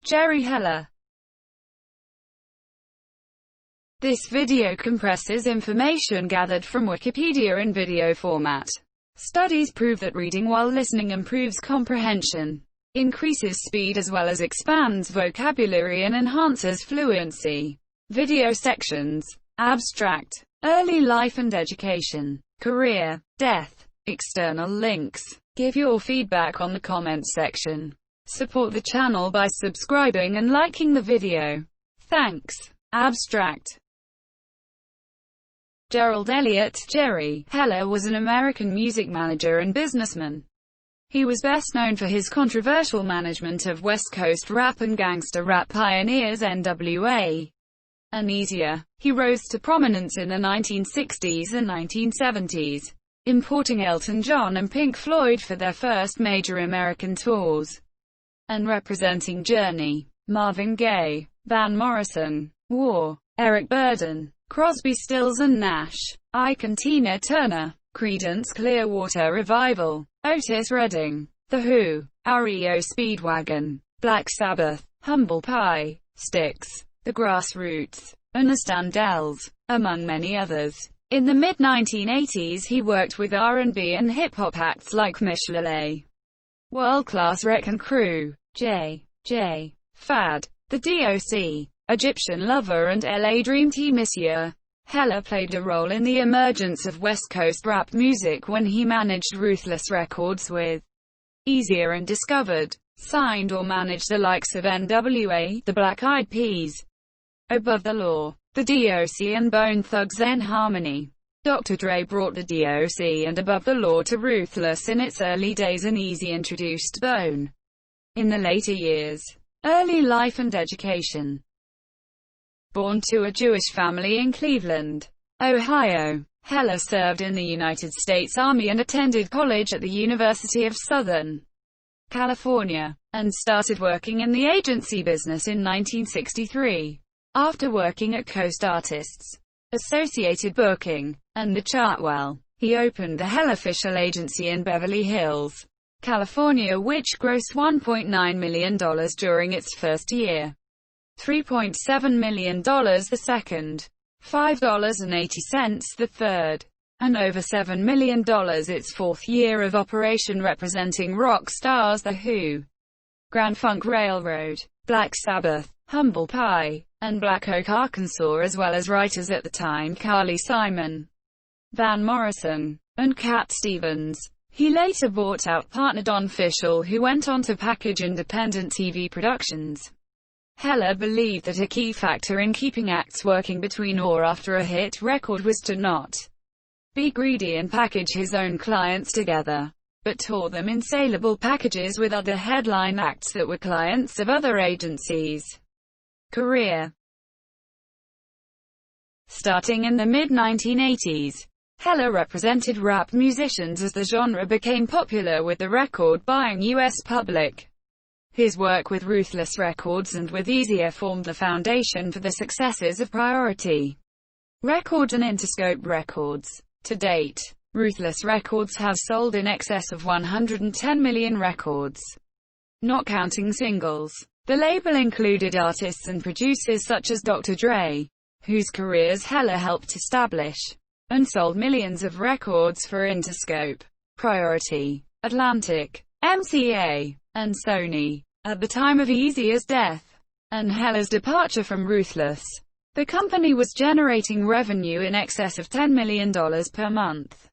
Jerry Heller. This video compresses information gathered from Wikipedia in video format. Studies prove that reading while listening improves comprehension, increases speed as well as expands vocabulary and enhances fluency. Video sections. Abstract. Early life and education. Career. Death. External links. Give your feedback on the comments section. Support the channel by subscribing and liking the video. Thanks. Abstract. Gerald Elliott, Jerry Heller was an American music manager and businessman. He was best known for his controversial management of West Coast rap and gangster rap pioneers NWA and Easier. He rose to prominence in the 1960s and 1970s, importing Elton John and Pink Floyd for their first major American tours, and representing Journey, Marvin Gaye, Van Morrison, War, Eric Burdon, Crosby, Stills and Nash, Ike and Tina Turner, Creedence Clearwater Revival, Otis Redding, The Who, REO Speedwagon, Black Sabbath, Humble Pie, Styx, The Grassroots, and the Standells, among many others. In the mid-1980s he worked with R&B and hip-hop acts like Michel'le, World Class Wreckin' Crew, J. Fad, The DOC, Egyptian Lover and LA Dream Team. Monsieur Heller played a role in the emergence of West Coast rap music when he managed Ruthless Records with Easier and discovered, signed or managed the likes of NWA, the Black Eyed Peas, Above the Law, the DOC and Bone Thugs N Harmony. Dr. Dre brought the DOC and Above the Law to Ruthless in its early days and Easy introduced Bone in the later years. Early life and education. Born to a Jewish family in Cleveland, Ohio, Heller served in the United States Army and attended college at the University of Southern California, and started working in the agency business in 1963. After working at Coast Artists, Associated Booking, and the Chartwell, he opened the Heller Official Agency in Beverly Hills, California, which grossed $1.9 million during its first year. $3.7 million the second, $5.80 the third, and over $7 million its fourth year of operation, representing rock stars The Who, Grand Funk Railroad, Black Sabbath, Humble Pie, and Black Oak, Arkansas, as well as writers at the time Carly Simon, Van Morrison, and Cat Stevens. He later bought out partner Don Fishel, who went on to package independent TV productions. Heller believed that a key factor in keeping acts working between or after a hit record was to not be greedy and package his own clients together, but tour them in saleable packages with other headline acts that were clients of other agencies. Career. Starting in the mid-1980s, Heller represented rap musicians as the genre became popular with the record-buying U.S. public. His work with Ruthless Records and with Easier formed the foundation for the successes of Priority Records and Interscope Records. To date, Ruthless Records have sold in excess of 110 million records, not counting singles. The label included artists and producers such as Dr. Dre, whose careers Heller helped establish, and sold millions of records for Interscope, Priority, Atlantic, MCA, and Sony. At the time of Easier's death and Heller's departure from Ruthless, the company was generating revenue in excess of $10 million per month.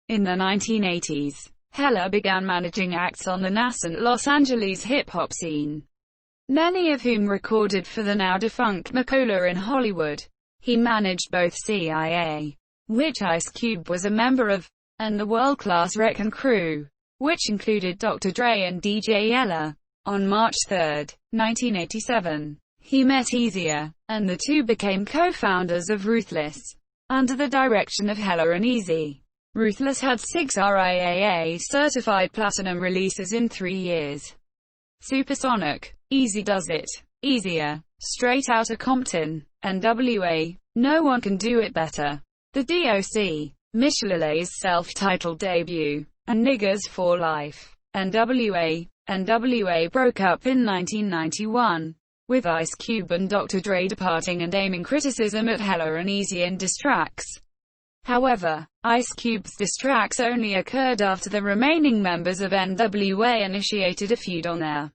In the 1980s, Heller began managing acts on the nascent Los Angeles hip-hop scene, many of whom recorded for the now-defunct Macola in Hollywood. He managed both CIA, which Ice Cube was a member of, and the World Class Wreckin' Crew, which included Dr. Dre and DJ Yella. On March 3, 1987, he met Easier, and the two became co-founders of Ruthless, under the direction of Heller and Easy. Ruthless had 6 RIAA-certified platinum releases in 3 years. Supersonic, Easy Does It, Easier, Straight Outta Compton, NWA, No One Can Do It Better, The DOC, Michel'le's self-titled debut, and Niggers for Life, NWA, NWA broke up in 1991, with Ice Cube and Dr. Dre departing and aiming criticism at Hella and Eazy in diss tracks. However, Ice Cube's diss tracks only occurred after the remaining members of NWA initiated a feud on their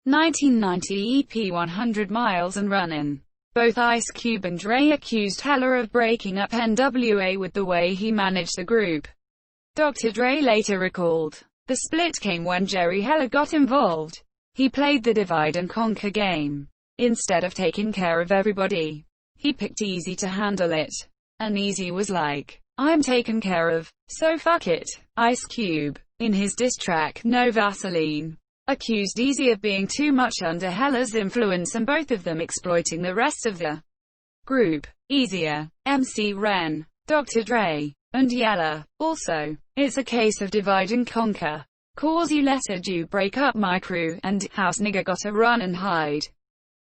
1990 EP 100 Miles and Runnin'. Both Ice Cube and Dre accused Hella of breaking up NWA with the way he managed the group. Dr. Dre later recalled, "The split came when Jerry Heller got involved. He played the divide and conquer game. Instead of taking care of everybody, he picked Eazy to handle it. And Eazy was like, I'm taken care of, so fuck it." Ice Cube, in his diss track, No Vaseline, accused Eazy of being too much under Hella's influence and both of them exploiting the rest of the group. Easier, MC Ren, Dr. Dre, and Yella. Also, it's a case of divide and conquer. Cause you letted you break up my crew, and house nigga gotta run and hide.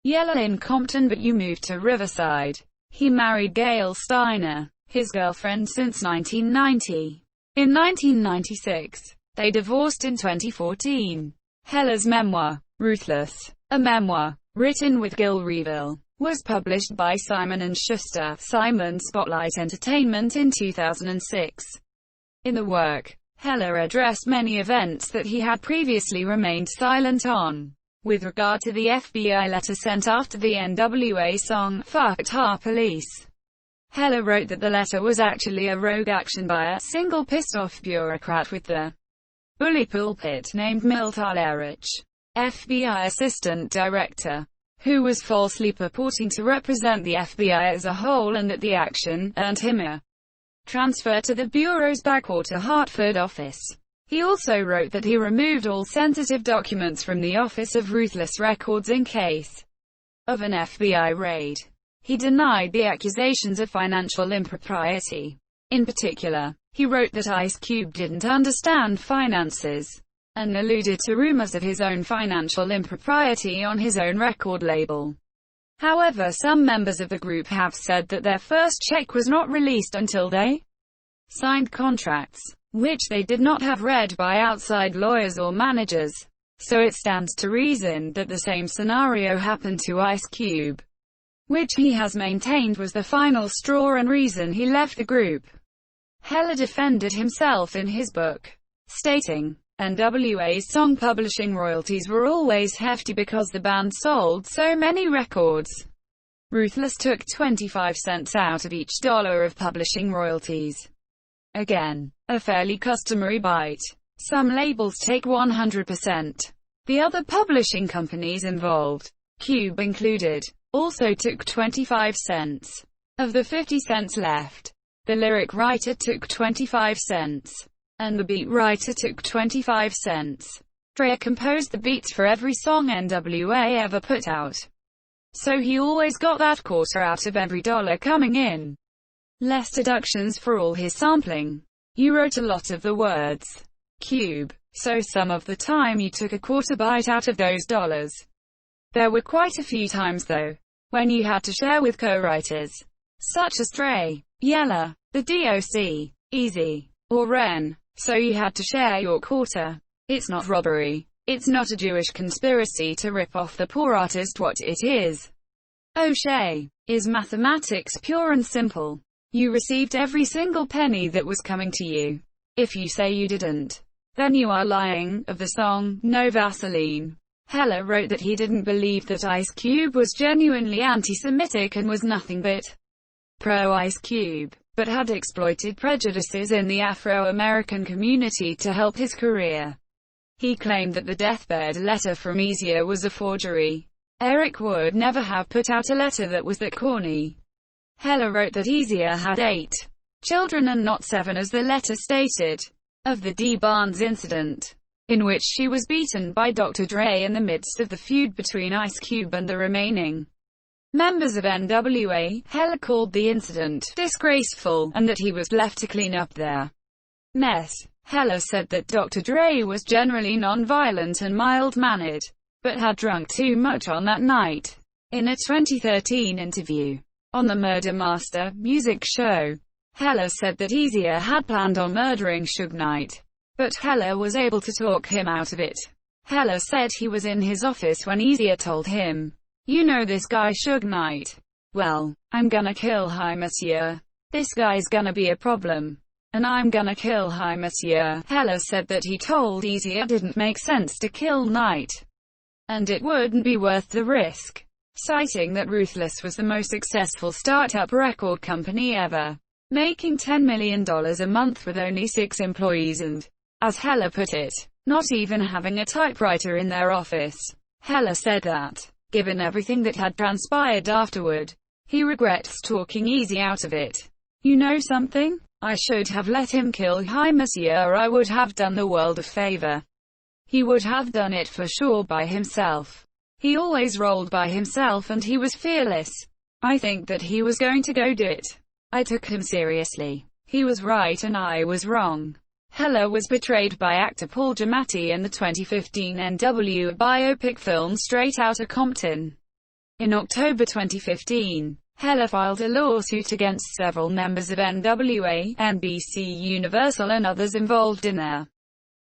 Yella in Compton but you moved to Riverside. He married Gail Steiner, his girlfriend since 1990. In 1996, they divorced in 2014. Hella's memoir, Ruthless, a memoir, written with Gil Reville, was published by Simon & Schuster, Simon Spotlight Entertainment in 2006. In the work, Hella addressed many events that he had previously remained silent on. With regard to the FBI letter sent after the NWA song, Fucked Our Police, Hella wrote that the letter was actually a rogue action by a single pissed-off bureaucrat with the bully pulpit named Milt Ahlerich, FBI Assistant Director, who was falsely purporting to represent the FBI as a whole, and that the action earned him a transfer to the Bureau's Backwater Hartford office. He also wrote that he removed all sensitive documents from the Office of Ruthless Records in case of an FBI raid. He denied the accusations of financial impropriety. In particular, he wrote that Ice Cube didn't understand finances, and alluded to rumors of his own financial impropriety on his own record label. However, some members of the group have said that their first check was not released until they signed contracts, which they did not have read by outside lawyers or managers. So it stands to reason that the same scenario happened to Ice Cube, which he has maintained was the final straw and reason he left the group. Hella defended himself in his book, stating, NWA's song publishing royalties were always hefty because the band sold so many records. Ruthless took 25 cents out of each dollar of publishing royalties. Again, a fairly customary bite. Some labels take 100%. The other publishing companies involved, Cube included, also took 25 cents. Of the 50 cents left, the lyric writer took 25 cents. And the beat writer took 25 cents. Dre composed the beats for every song NWA ever put out, so he always got that quarter out of every dollar coming in. Less deductions for all his sampling. You wrote a lot of the words, Cube, so some of the time you took a quarter bite out of those dollars. There were quite a few times though, when you had to share with co-writers, such as Dre, Yella, the DOC, Eazy, or Ren. So you had to share your quarter. It's not robbery. It's not a Jewish conspiracy to rip off the poor artist. What it is, O'Shea, is mathematics pure and simple. You received every single penny that was coming to you. If you say you didn't, then you are lying. Of the song, No Vaseline, Hella wrote that he didn't believe that Ice Cube was genuinely anti-Semitic and was nothing but pro-Ice Cube, but had exploited prejudices in the Afro-American community to help his career. He claimed that the deathbed letter from Eazy was a forgery. Eric would never have put out a letter that was that corny. Hella wrote that Eazy had 8 children and not 7 as the letter stated. Of the Dee Barnes incident, in which she was beaten by Dr. Dre in the midst of the feud between Ice Cube and the remaining members of NWA, Hella called the incident disgraceful, and that he was left to clean up their mess. Hella said that Dr. Dre was generally non-violent and mild-mannered, but had drunk too much on that night. In a 2013 interview on the Murder Master music show, Hella said that Eazy had planned on murdering Suge Knight, but Hella was able to talk him out of it. Heller said he was in his office when Easier told him, "You know this guy Suge Knight? Well, I'm gonna kill him, monsieur. This guy's gonna be a problem. And I'm gonna kill him, monsieur." Heller said that he told Easier it didn't make sense to kill Knight, and it wouldn't be worth the risk, citing that Ruthless was the most successful startup record company ever, making $10 million a month with only 6 employees and, as Heller put it, not even having a typewriter in their office. Heller said that, given everything that had transpired afterward, he regrets talking Easy out of it. "You know something? I should have let him kill him, monsieur. I would have done the world a favor. He would have done it for sure by himself. He always rolled by himself and he was fearless. I think that he was going to go do it. I took him seriously. He was right and I was wrong." Heller was portrayed by actor Paul Giamatti in the 2015 NWA biopic film Straight Outta Compton. In October 2015, Heller filed a lawsuit against several members of NWA, NBC Universal and others involved in their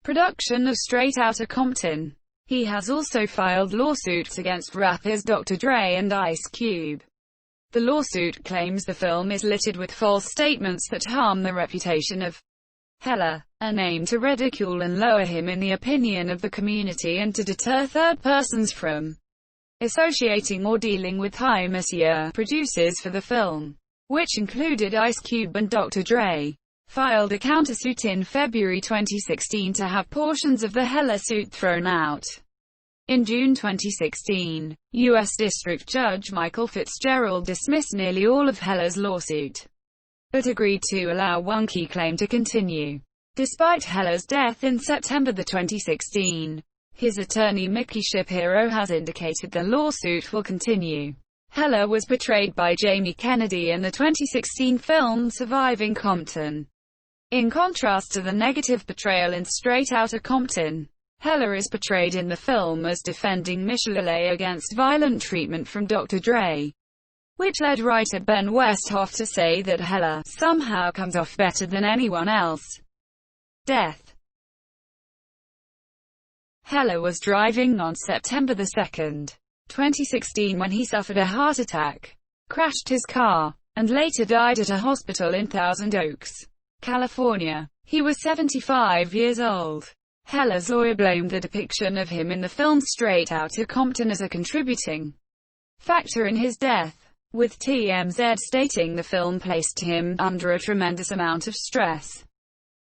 production of Straight Outta Compton. He has also filed lawsuits against rappers Dr. Dre and Ice Cube. The lawsuit claims the film is littered with false statements that harm the reputation of Heller, and aim to ridicule and lower him in the opinion of the community and to deter third persons from associating or dealing with him. Monsieur, producers for the film, which included Ice Cube and Dr. Dre, filed a countersuit in February 2016 to have portions of the Heller suit thrown out. In June 2016, U.S. District Judge Michael Fitzgerald dismissed nearly all of Heller's lawsuit, but agreed to allow one key claim to continue. Despite Heller's death in September 2016, his attorney Mickey Shapiro has indicated the lawsuit will continue. Heller was portrayed by Jamie Kennedy in the 2016 film Surviving Compton. In contrast to the negative portrayal in Straight Outta Compton, Heller is portrayed in the film as defending Michel'le against violent treatment from Dr. Dre, which led writer Ben Westhoff to say that Heller somehow comes off better than anyone else. Death. Heller was driving on September 2, 2016 when he suffered a heart attack, crashed his car, and later died at a hospital in Thousand Oaks, California. He was 75 years old. Heller's lawyer blamed the depiction of him in the film Straight Outta Compton as a contributing factor in his death, with TMZ stating the film placed him under a tremendous amount of stress.